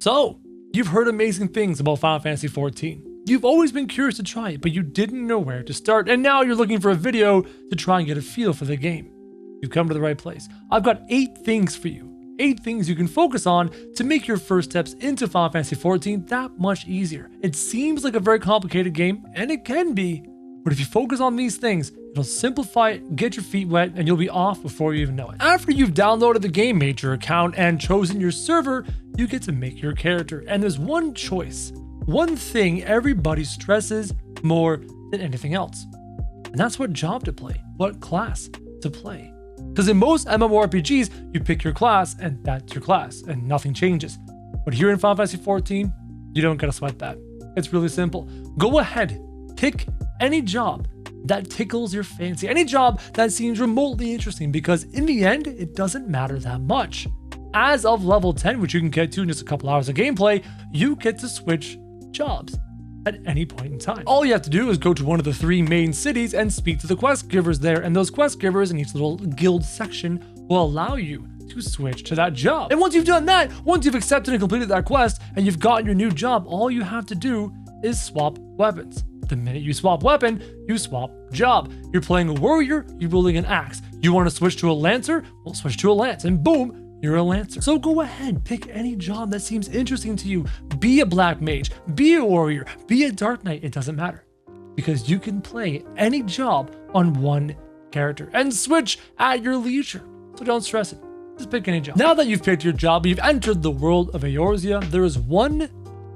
So, you've heard amazing things about Final Fantasy XIV. You've always been curious to try it, but you didn't know where to start, and now you're looking for a video to try and get a feel for the game. You've come to the right place. I've got 8 things for you. 8 things you can focus on to make your first steps into Final Fantasy XIV that much easier. It seems like a very complicated game, and it can be, but if you focus on these things, it'll simplify it, get your feet wet, and you'll be off before you even know it. After you've downloaded the game, made your account, and chosen your server, you get to make your character. And there's one choice, one thing everybody stresses more than anything else. And that's what job to play, what class to play. Because in most MMORPGs, you pick your class and that's your class and nothing changes. But here in Final Fantasy XIV, you don't gotta sweat that. It's really simple. Go ahead, pick any job that tickles your fancy, any job that seems remotely interesting, because in the end, it doesn't matter that much. As of level 10, which you can get to in just a couple hours of gameplay, you get to switch jobs at any point in time. All you have to do is go to one of the 3 main cities and speak to the quest givers there, and those quest givers in each little guild section will allow you to switch to that job. And once you've done that, once you've accepted and completed that quest, and you've gotten your new job, all you have to do is swap weapons. The minute you swap weapon, you swap job. You're playing a warrior, you're wielding an axe. You want to switch to a lancer? Well, switch to a lance, and boom, you're a lancer. So go ahead, pick any job that seems interesting to you. Be a black mage, be a warrior, be a dark knight, it doesn't matter. Because you can play any job on one character and switch at your leisure. So don't stress it, just pick any job. Now that you've picked your job, you've entered the world of Eorzea, there is one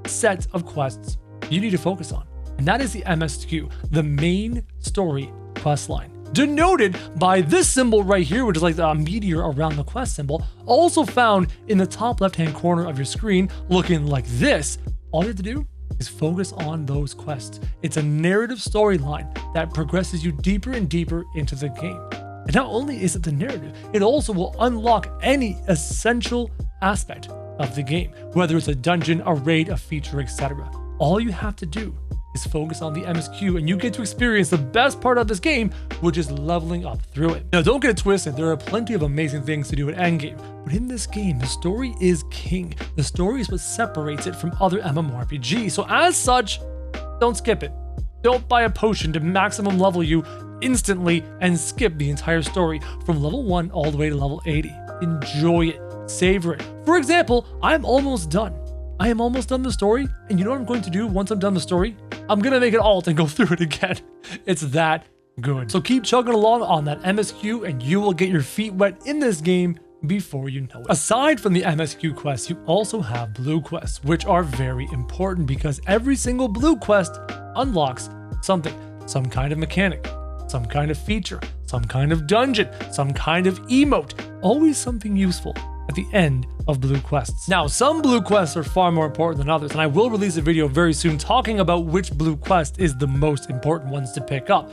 set of quests you need to focus on. And that is the MSQ, the main story quest line. Denoted by this symbol right here, which is like a meteor around the quest symbol, also found in the top left-hand corner of your screen, looking like this. All you have to do is focus on those quests. It's a narrative storyline that progresses you deeper and deeper into the game. And not only is it the narrative, it also will unlock any essential aspect of the game, whether it's a dungeon, a raid, a feature, etc. All you have to do is focus on the MSQ, and you get to experience the best part of this game, which is leveling up through it. Now, don't get it twisted, there are plenty of amazing things to do at endgame, but in this game, the story is king. The story is what separates it from other MMORPGs, so as such, don't skip it. Don't buy a potion to maximum level you instantly and skip the entire story from level 1 all the way to level 80. Enjoy it, savor it. For example, I'm almost done. I am almost done the story, and you know what I'm going to do once I'm done the story? I'm gonna make an alt and go through it again. It's that good. So keep chugging along on that MSQ, and you will get your feet wet in this game before you know it. Aside from the MSQ quests, you also have blue quests, which are very important because every single blue quest unlocks something, some kind of mechanic, some kind of feature, some kind of dungeon, some kind of emote, always something useful at the end of blue quests. Now, some blue quests are far more important than others, and I will release a video very soon talking about which blue quest is the most important ones to pick up.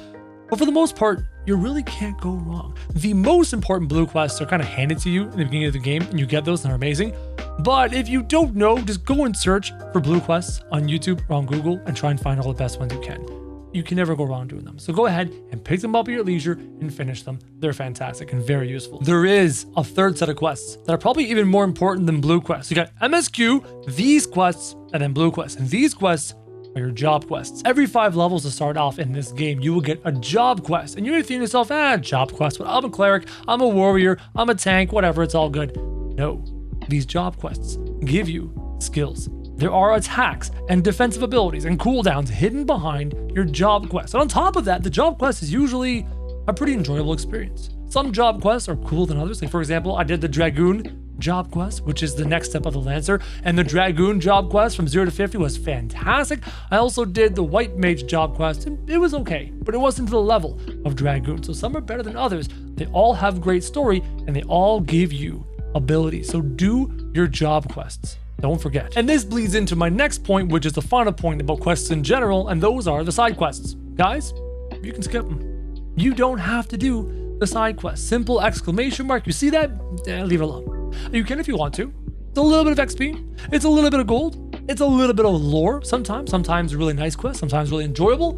But for the most part, you really can't go wrong. The most important blue quests are kind of handed to you in the beginning of the game, and you get those and they're amazing. But if you don't know, just go and search for blue quests on YouTube or on Google and try and find all the best ones you can. You can never go wrong doing them. So go ahead and pick them up at your leisure and finish them. They're fantastic and very useful. There is a third set of quests that are probably even more important than blue quests. You got MSQ, these quests, and then blue quests. And these quests are your job quests. Every 5 levels to start off in this game, you will get a job quest. And you're thinking to yourself, job quest, but I'm a cleric, I'm a warrior, I'm a tank, whatever, it's all good. No, these job quests give you skills. There are attacks and defensive abilities and cooldowns hidden behind your job quest. And on top of that, the job quest is usually a pretty enjoyable experience. Some job quests are cooler than others. Like for example, I did the Dragoon job quest, which is the next step of the Lancer, and the Dragoon job quest from 0 to 50 was fantastic. I also did the White Mage job quest, and it was okay, but it wasn't to the level of Dragoon. So some are better than others. They all have great story, and they all give you abilities. So do your job quests. Don't forget. And this bleeds into my next point, which is the final point about quests in general, and those are the side quests. Guys, you can skip them. You don't have to do the side quests. Simple exclamation mark. You see that? Leave it alone. You can if you want to. It's a little bit of XP. It's a little bit of gold. It's a little bit of lore sometimes really nice quests, sometimes really enjoyable.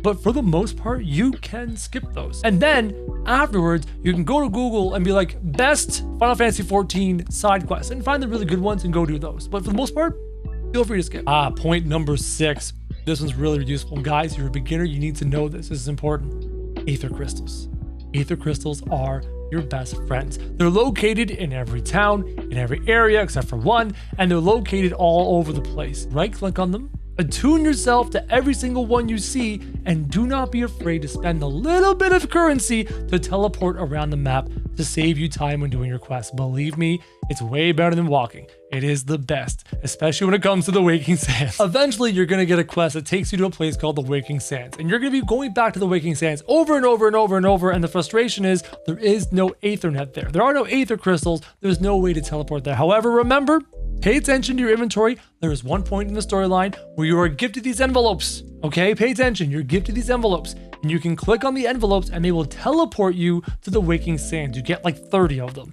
But for the most part, you can skip those. And then Afterwards, you can go to Google and be like, best Final Fantasy XIV side quests, and find the really good ones and go do those. But for the most part, feel free to skip. Point number 6. This one's really useful. Guys, you're a beginner, you need to know this. This is important. Aether crystals. Aether crystals are your best friends. They're located in every town, in every area except for one, and they're located all over the place. Right-click on them, attune yourself to every single one you see, and do not be afraid to spend a little bit of currency to teleport around the map to save you time when doing your quests. Believe me, it's way better than walking. It is the best, especially when it comes to the Waking Sands. Eventually, you're going to get a quest that takes you to a place called the Waking Sands, and you're going to be going back to the Waking Sands over and over and over and over, and the frustration is there is no Aethernet there. There are no Aether crystals. There's no way to teleport there. However, remember, pay attention to your inventory. There is one point in the storyline where you are gifted these envelopes. Okay, pay attention. You're gifted these envelopes, and you can click on the envelopes and they will teleport you to the Waking Sands. You get like 30 of them.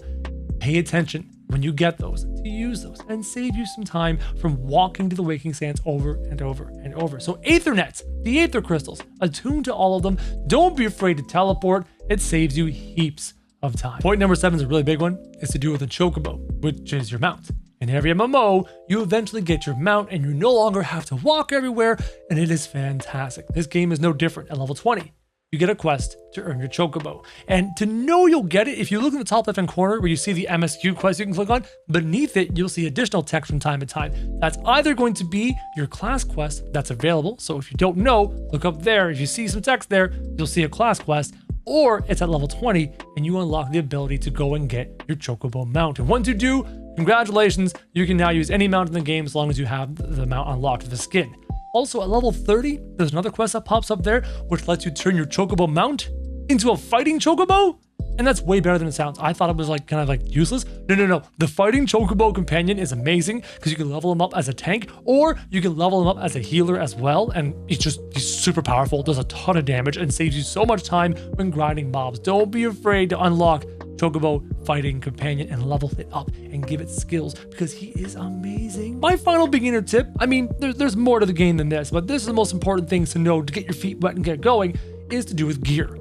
Pay attention when you get those to use those and save you some time from walking to the Waking Sands over and over and over. So Aethernets, the Aether crystals, attune to all of them. Don't be afraid to teleport. It saves you heaps of time. Point number 7 is a really big one. It's to do with a chocobo, which is your mount. In every MMO, you eventually get your mount and you no longer have to walk everywhere, and it is fantastic. This game is no different. At level 20, you get a quest to earn your chocobo. And to know you'll get it, if you look in the top left-hand corner where you see the MSQ quest you can click on, beneath it, you'll see additional text from time to time. That's either going to be your class quest that's available. So if you don't know, look up there. If you see some text there, you'll see a class quest, or it's at level 20 and you unlock the ability to go and get your chocobo mount. And once you do, congratulations, you can now use any mount in the game as long as you have the mount unlocked with the skin. Also, at level 30, there's another quest that pops up there, which lets you turn your chocobo mount into a fighting chocobo. And that's way better than it sounds. I thought it was like kind of like useless. No. The fighting chocobo companion is amazing because you can level him up as a tank, or you can level him up as a healer as well. And he's super powerful, does a ton of damage, and saves you so much time when grinding mobs. Don't be afraid to unlock chocobo fighting companion and level it up and give it skills because he is amazing. My final beginner tip, I mean, there's more to the game than this, but this is the most important things to know to get your feet wet and get going, is to do with gear.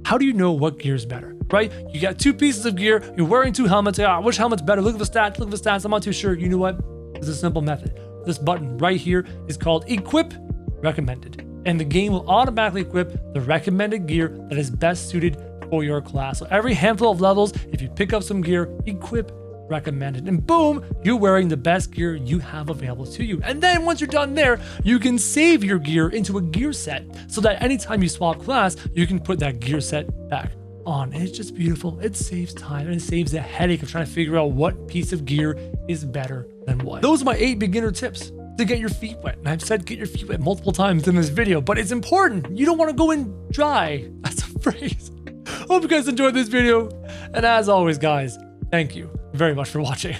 How do you know what gear is better, right? You got 2 pieces of gear, you're wearing 2 helmets. Which helmet's better? Look at the stats, I'm not too sure. You know what? There's a simple method. This button right here is called Equip Recommended, and the game will automatically equip the recommended gear that is best suited for your class. So every handful of levels, if you pick up some gear, Equip Recommended, and boom, you're wearing the best gear you have available to you. And then once you're done there, you can save your gear into a gear set so that anytime you swap class, you can put that gear set back on. And it's just beautiful. It saves time and it saves the headache of trying to figure out what piece of gear is better than what. Those are my 8 beginner tips to get your feet wet. And I've said get your feet wet multiple times in this video, but it's important. You don't want to go in dry. That's a phrase. Hope you guys enjoyed this video. And as always, guys, thank you very much for watching.